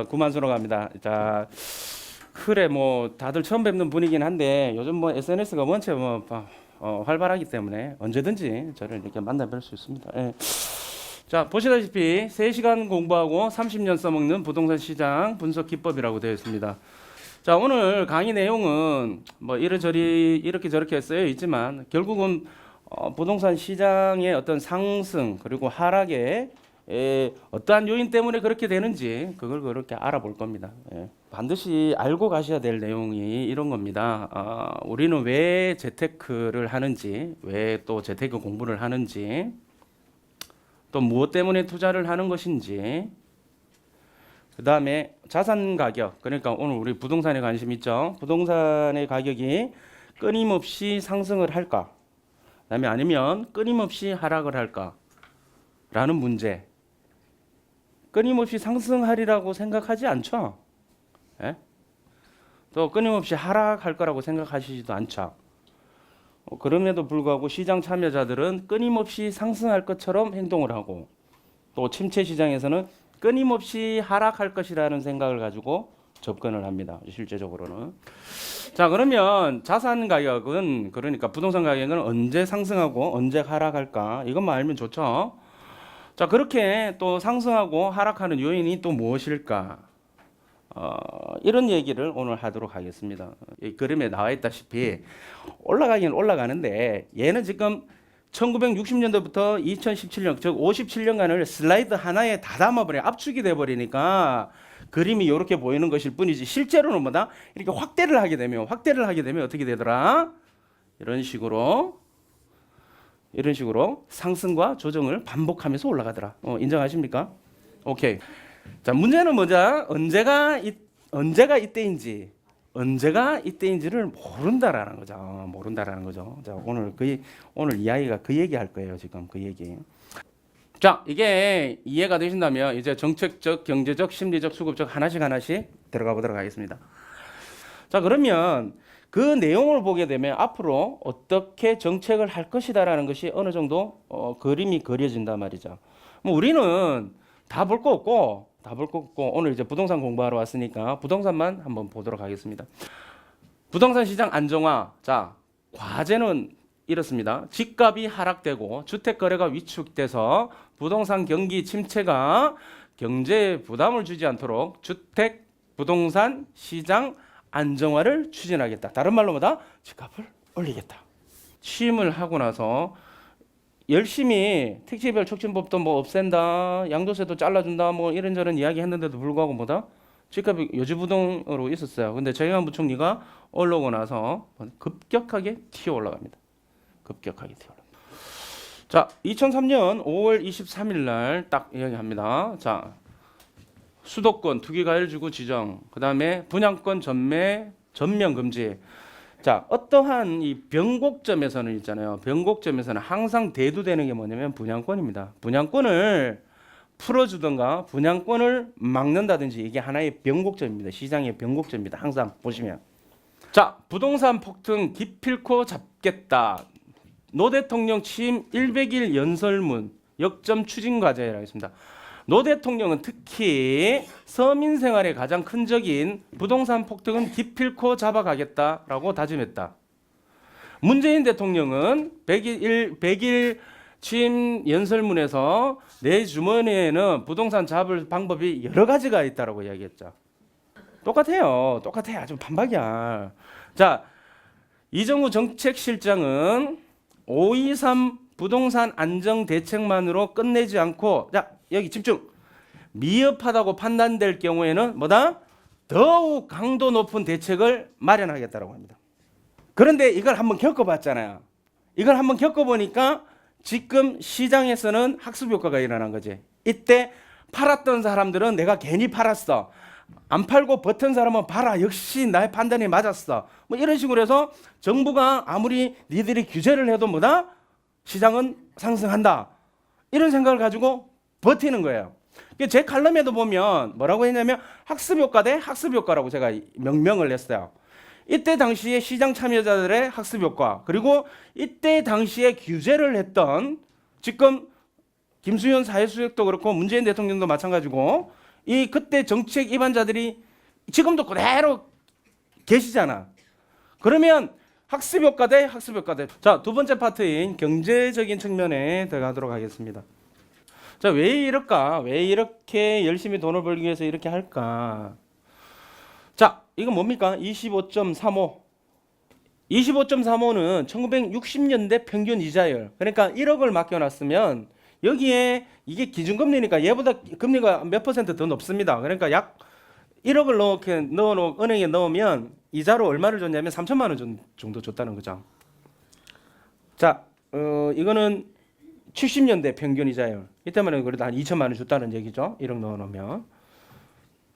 구만수로 갑니다. 자, 그래 뭐 다들 처음 뵙는 분이긴 한데 요즘 뭐 SNS가 원체 활발하기 때문에 언제든지 저를 이렇게 만나 뵐 수 있습니다. 예. 자, 보시다시피 3시간 공부하고 30년 써먹는 부동산 시장 분석 기법이라고 되어 있습니다. 자, 오늘 강의 내용은 뭐 이래저래 이렇게 저렇게 쓰여 있지만 결국은 부동산 시장의 어떤 상승 그리고 하락에 어떠한 요인 때문에 그렇게 되는지 그걸 그렇게 알아볼 겁니다. 예. 반드시 알고 가셔야 될 내용이 이런 겁니다. 우리는 왜 재테크를 하는지, 왜 또 재테크 공부를 하는지, 또 무엇 때문에 투자를 하는 것인지, 그 다음에 자산 가격, 그러니까 오늘 우리 부동산에 관심 있죠? 부동산의 가격이 끊임없이 상승을 할까? 그 다음에 아니면 끊임없이 하락을 할까? 라는 문제. 끊임없이 상승하리라고 생각하지 않죠? 예? 또 끊임없이 하락할 거라고 생각하시지도 않죠? 그럼에도 불구하고 시장 참여자들은 끊임없이 상승할 것처럼 행동을 하고 또 침체 시장에서는 끊임없이 하락할 것이라는 생각을 가지고 접근을 합니다. 실제적으로는. 자, 그러면 자산 가격은 그러니까 부동산 가격은 언제 상승하고 언제 하락할까? 이것만 알면 좋죠. 자, 그렇게 또 상승하고 하락하는 요인이 또 무엇일까? 이런 얘기를 오늘 하도록 하겠습니다. 이 그림에 나와 있다시피 올라가긴 올라가는데 얘는 지금 1960년도부터 2017년 즉 57년간을 슬라이드 하나에 다 담아버려 압축이 돼버리니까 그림이 이렇게 보이는 것일 뿐이지 실제로는 뭐다? 이렇게 확대를 하게 되면 어떻게 되더라? 이런 식으로 상승과 조정을 반복하면서 올라가더라. 인정하십니까? 오케이. 자, 문제는 뭐냐? 언제가 이때인지를 모른다라는 거죠. 자, 오늘 이야기가 그 얘기 할 거예요. 지금 그 얘기. 자, 이게 이해가 되신다면 이제 정책적, 경제적, 심리적, 수급적 하나씩 들어가 보도록 하겠습니다. 자, 그러면 그 내용을 보게 되면 앞으로 어떻게 정책을 할 것이다라는 것이 어느 정도 그림이 그려진단 말이죠. 뭐 우리는 다 볼 거 없고 오늘 이제 부동산 공부하러 왔으니까 부동산만 한번 보도록 하겠습니다. 부동산 시장 안정화. 자, 과제는 이렇습니다. 집값이 하락되고 주택 거래가 위축돼서 부동산 경기 침체가 경제에 부담을 주지 않도록 주택 부동산 시장 안정화를 추진하겠다. 다른 말로 뭐다? 집값을 올리겠다. 취임을 하고 나서 열심히 택지별 촉진법도 뭐 없앤다, 양도세도 잘라준다, 뭐 이런저런 이야기 했는데도 불구하고 뭐다? 집값이 요지부동으로 있었어요. 근데 정의관 부총리가 올라오고 나서 급격하게 튀어 올라갑니다. 자, 2003년 5월 23일 날 딱 이야기합니다. 자, 수도권 투기과열지구 지정, 그 다음에 분양권 전면 금지. 자, 어떠한 이 변곡점에서는 있잖아요. 변곡점에서는 항상 대두되는 게 뭐냐면 분양권입니다. 분양권을 풀어주던가 분양권을 막는다든지 이게 하나의 변곡점입니다. 시장의 변곡점입니다. 항상 보시면. 자, 부동산 폭등 기필코 잡겠다. 노 대통령 취임 100일 연설문 역점 추진 과제라고 했습니다. 노 대통령은 특히 서민 생활에 가장 큰 적인 부동산 폭등은 기필코 잡아가겠다라고 다짐했다. 문재인 대통령은 100일 취임 연설문에서 내 주머니에는 부동산 잡을 방법이 여러 가지가 있다라고 이야기했죠. 똑같아요. 아주 반박이야. 자, 이정우 정책실장은 523 부동산 안정 대책만으로 끝내지 않고, 자, 여기 집중. 미흡하다고 판단될 경우에는 뭐다? 더욱 강도 높은 대책을 마련하겠다고 합니다. 그런데 이걸 한번 겪어봤잖아요. 이걸 한번 겪어보니까 지금 시장에서는 학습 효과가 일어난 거지. 이때 팔았던 사람들은 내가 괜히 팔았어. 안 팔고 버튼 사람은 봐라. 역시 나의 판단이 맞았어. 뭐 이런 식으로 해서 정부가 아무리 니들이 규제를 해도 뭐다? 시장은 상승한다. 이런 생각을 가지고 버티는 거예요. 제 칼럼에도 보면 뭐라고 했냐면 학습 효과 대 학습 효과라고 제가 명명을 했어요. 이때 당시에 시장 참여자들의 학습 효과, 그리고 이때 당시에 규제를 했던 지금 김수현 사회수석도 그렇고 문재인 대통령도 마찬가지고 이 그때 정책 위반자들이 지금도 그대로 계시잖아. 그러면 학습 효과 대 학습 효과 대. 자, 두 번째 파트인 경제적인 측면에 들어가도록 하겠습니다. 자, 왜 이럴까? 왜 이렇게 열심히 돈을 벌기 위해서 이렇게 할까? 자, 이건 뭡니까? 25.35. 25.35는 1960년대 평균 이자율. 그러니까 1억을 맡겨놨으면 여기에 이게 기준금리니까 얘보다 금리가 몇 퍼센트 더 높습니다. 그러니까 약 1억을 은행에 넣으면 이자로 얼마를 줬냐면 3천만 원 정도 줬다는 거죠. 자, 이거는 70년대 평균 이자율. 이때만 그래도 한 2천만 원 줬다는 얘기죠. 1억 넣어놓으면.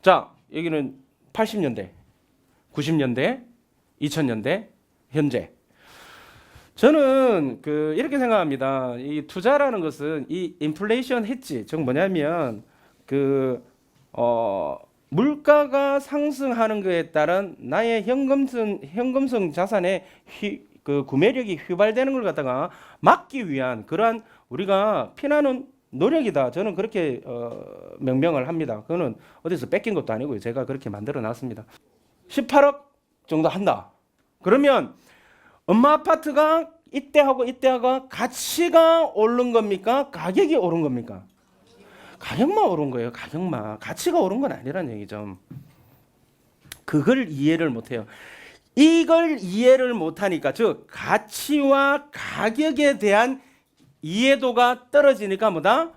자, 여기는 80년대, 90년대, 2000년대, 현재. 저는 이렇게 생각합니다. 이 투자라는 것은 이 인플레이션 헤지, 즉 뭐냐면 물가가 상승하는 것에 따른 나의 현금성 자산의 구매력이 휘발되는 걸 갖다가 막기 위한 그러한 우리가 피나는 노력이다. 저는 그렇게 명명을 합니다. 그거는 어디서 뺏긴 것도 아니고요. 제가 그렇게 만들어 놨습니다. 18억 정도 한다. 그러면 엄마 아파트가 이때하고 가치가 오른 겁니까? 가격이 오른 겁니까? 가격만 오른 거예요. 가격만. 가치가 오른 건 아니란 얘기죠. 그걸 이해를 못해요. 이걸 이해를 못하니까, 즉 가치와 가격에 대한 이해도가 떨어지니까 뭐다?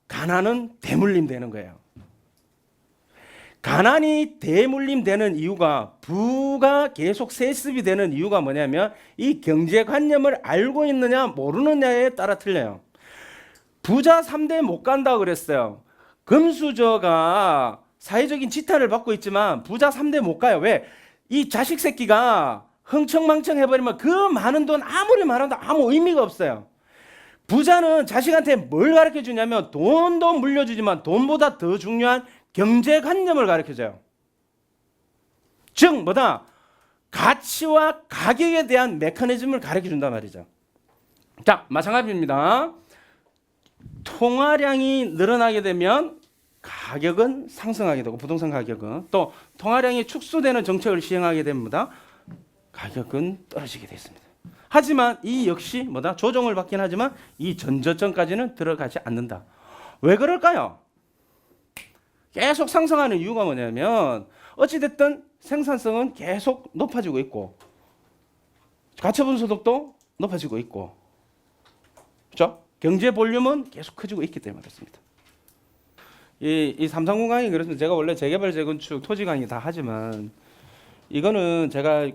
가난은 대물림 되는 거예요. 가난이 대물림 되는 이유가, 부가 계속 세습이 되는 이유가 뭐냐면 이 경제관념을 알고 있느냐 모르느냐에 따라 틀려요. 부자 3대 못 간다고 그랬어요. 금수저가 사회적인 지탄을 받고 있지만 부자 3대 못 가요. 왜? 이 자식 새끼가 흥청망청 해버리면 그 많은 돈 아무리 많아도 아무 의미가 없어요. 부자는 자식한테 뭘 가르쳐 주냐면 돈도 물려주지만 돈보다 더 중요한 경제관념을 가르쳐줘요. 즉 뭐다? 가치와 가격에 대한 메커니즘을 가르쳐준단 말이죠. 자, 마찬가지입니다. 통화량이 늘어나게 되면 가격은 상승하게 되고, 부동산 가격은 또 통화량이 축소되는 정책을 시행하게 됩니다. 가격은 떨어지게 됐습니다. 하지만 이 역시 뭐다? 조정을 받긴 하지만 이 전저점까지는 들어가지 않는다. 왜 그럴까요? 계속 상승하는 이유가 뭐냐면 어찌됐든 생산성은 계속 높아지고 있고 가처분 소득도 높아지고 있고, 그렇죠? 경제 볼륨은 계속 커지고 있기 때문에 그렇습니다. 이 330 강의, 그래서 제가 원래 재개발, 재건축, 토지 강의 다 하지만 이거는 제가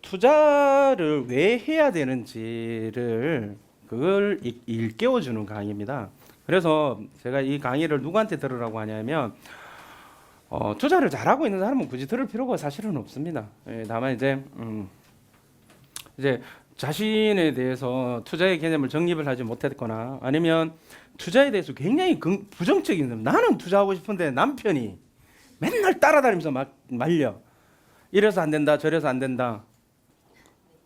투자를 왜 해야 되는지를 그걸 일깨워주는 강의입니다. 그래서 제가 이 강의를 누구한테 들으라고 하냐면 투자를 잘하고 있는 사람은 굳이 들을 필요가 사실은 없습니다. 다만 이제 자신에 대해서 투자의 개념을 정립을 하지 못했거나 아니면 투자에 대해서 굉장히 부정적인, 나는 투자하고 싶은데 남편이 맨날 따라다니면서 막 말려. 이래서 안 된다, 저래서 안 된다.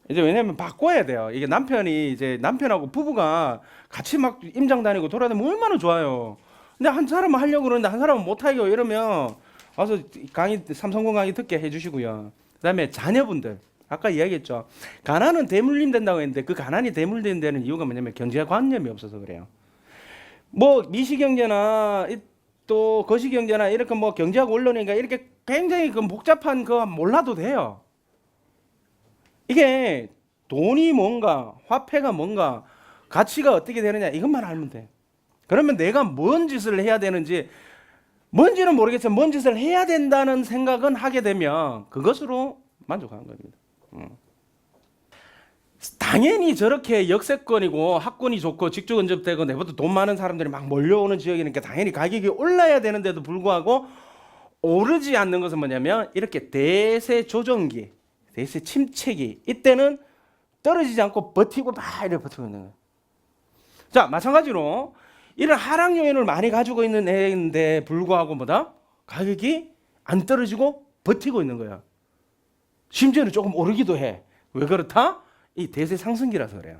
이제 왜냐면 바꿔야 돼요. 이게 남편이 이제 남편하고 부부가 같이 막 임장 다니고 돌아다니면 얼마나 좋아요. 근데 한 사람은 하려고 그러는데 한 사람은 못 하고 이러면 와서 강의 330 강의 듣게 해주시고요. 그다음에 자녀분들, 아까 이야기했죠. 가난은 대물림 된다고 했는데 그 가난이 대물림 되는 이유가 뭐냐면 경제관념이 없어서 그래요. 뭐 미시경제나 또 거시경제나 이렇게 뭐 경제학 원론이니까 이렇게 굉장히 복잡한 거 몰라도 돼요. 이게 돈이 뭔가, 화폐가 뭔가, 가치가 어떻게 되느냐 이것만 알면 돼. 그러면 내가 뭔 짓을 해야 되는지, 뭔지는 모르겠지만 뭔 짓을 해야 된다는 생각은 하게 되면 그것으로 만족하는 겁니다. 당연히 저렇게 역세권이고 학군이 좋고 직주 근접되고 내보다 돈 많은 사람들이 막 몰려오는 지역이니까 당연히 가격이 올라야 되는데도 불구하고 오르지 않는 것은 뭐냐면 이렇게 대세 조정기, 대세 침체기, 이때는 떨어지지 않고 버티고 막 이렇게 버티고 있는 거예요. 자, 마찬가지로 이런 하락 요인을 많이 가지고 있는 애인데 불구하고 뭐다? 가격이 안 떨어지고 버티고 있는 거야. 심지어는 조금 오르기도 해. 왜 그렇다? 이 대세 상승기라서 그래요.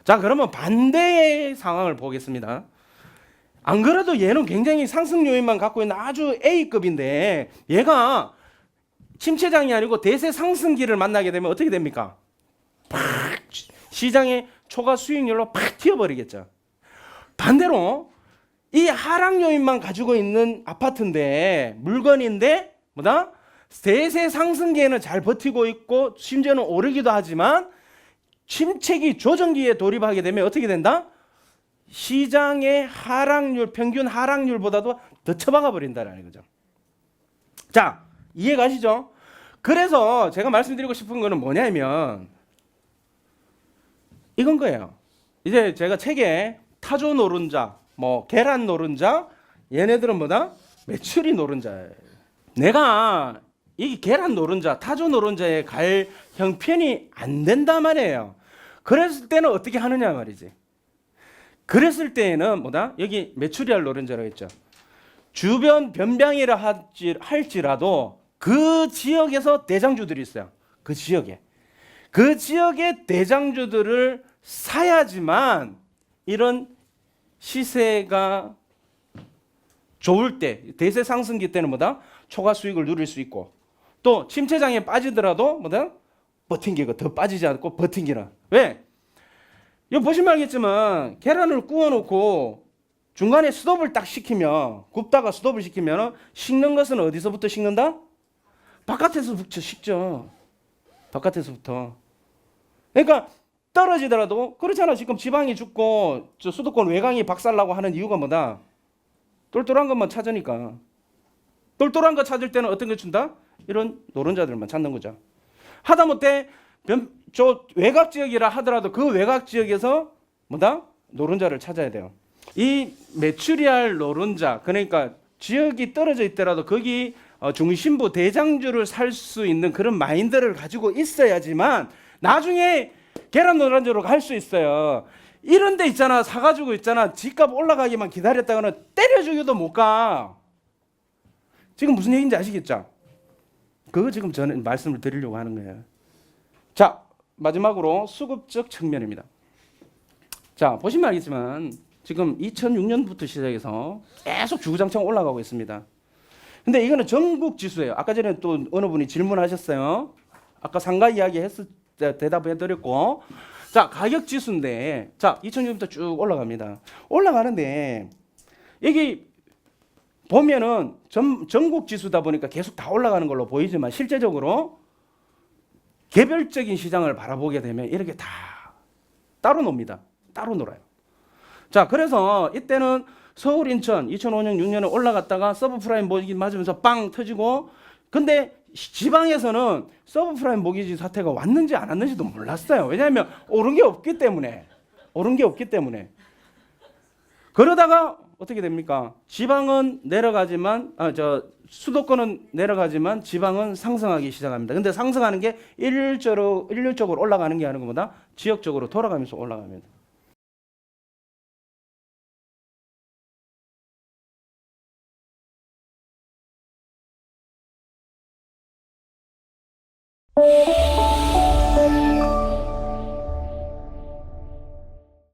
자, 그러면 반대의 상황을 보겠습니다. 안 그래도 얘는 굉장히 상승 요인만 갖고 있는 아주 A급인데 얘가 침체장이 아니고 대세 상승기를 만나게 되면 어떻게 됩니까? 팍 시장의 초과 수익률로 팍 튀어버리겠죠. 반대로 이 하락 요인만 가지고 있는 아파트인데 물건인데 뭐다? 대세 상승기에는 잘 버티고 있고 심지어는 오르기도 하지만 침체기 조정기에 돌입하게 되면 어떻게 된다? 시장의 하락률 평균 하락률보다도 더 처박아 버린다라는 거죠. 자, 이해 가시죠? 그래서 제가 말씀드리고 싶은 거는 뭐냐면 이건 거예요. 이제 제가 책에 타조 노른자, 뭐 계란 노른자, 얘네들은 뭐다? 매출이 노른자예요. 내가 이 계란 노른자, 타조 노른자에 갈 형편이 안 된단 말이에요. 그랬을 때는 어떻게 하느냐 말이지. 그랬을 때에는 뭐다? 여기 매출이할 노른자라고 했죠. 주변 변방이라 할지라도 그 지역에서 대장주들이 있어요. 그 지역에. 그 지역의 대장주들을 사야지만 이런 시세가 좋을 때, 대세 상승기 때는 뭐다? 초과 수익을 누릴 수 있고 또 침체장에 빠지더라도 뭐다? 버틴기가 더 빠지지 않고 버틴기는. 왜? 여기 보시면 알겠지만 계란을 구워놓고 중간에 스톱을 딱 시키면 굽다가 스톱을 시키면 식는 것은 어디서부터 식는다? 바깥에서부터 식죠. 바깥에서부터. 그러니까 떨어지더라도 그렇잖아. 지금 지방이 죽고 저 수도권 외곽이 박살나고 하는 이유가 뭐다? 똘똘한 것만 찾으니까. 똘똘한 거 찾을 때는 어떤 거 준다? 이런 노른자들만 찾는 거죠. 하다못해 저 외곽 지역이라 하더라도 그 외곽 지역에서 뭐다? 노른자를 찾아야 돼요. 이 메추리알 노른자, 그러니까 지역이 떨어져 있더라도 거기 중심부 대장주를 살 수 있는 그런 마인드를 가지고 있어야지만 나중에 계란 노른자로 갈 수 있어요. 이런 데 있잖아. 사가지고 있잖아. 집값 올라가기만 기다렸다가는 때려 죽여도 못 가. 지금 무슨 얘기인지 아시겠죠? 그거 지금 저는 말씀을 드리려고 하는 거예요. 자, 마지막으로 수급적 측면입니다. 자, 보시면 알겠지만 지금 2006년부터 시작해서 계속 주구장창 올라가고 있습니다. 근데 이거는 전국 지수예요. 아까 전에 또 어느 분이 질문하셨어요. 아까 상가 이야기 했을 때 대답해 드렸고. 자, 가격 지수인데 자, 2006년부터 쭉 올라갑니다. 올라가는데 여기 보면은 전국 지수다 보니까 계속 다 올라가는 걸로 보이지만 실제적으로 개별적인 시장을 바라보게 되면 이렇게 다 따로 놉니다. 따로 놀아요. 자, 그래서 이때는 서울, 인천 2005년, 6년에 올라갔다가 서브프라임 모기지 맞으면서 빵 터지고 근데 지방에서는 서브프라임 모기지 사태가 왔는지 안 왔는지도 몰랐어요. 왜냐하면 오른 게 없기 때문에. 오른 게 없기 때문에. 그러다가 어떻게 됩니까? 지방은 내려가지만 수도권은 내려가지만 지방은 상승하기 시작합니다. 근데 상승하는 게 일률적으로 올라가는 게 아닌 것보다 지역적으로 돌아가면서 올라갑니다.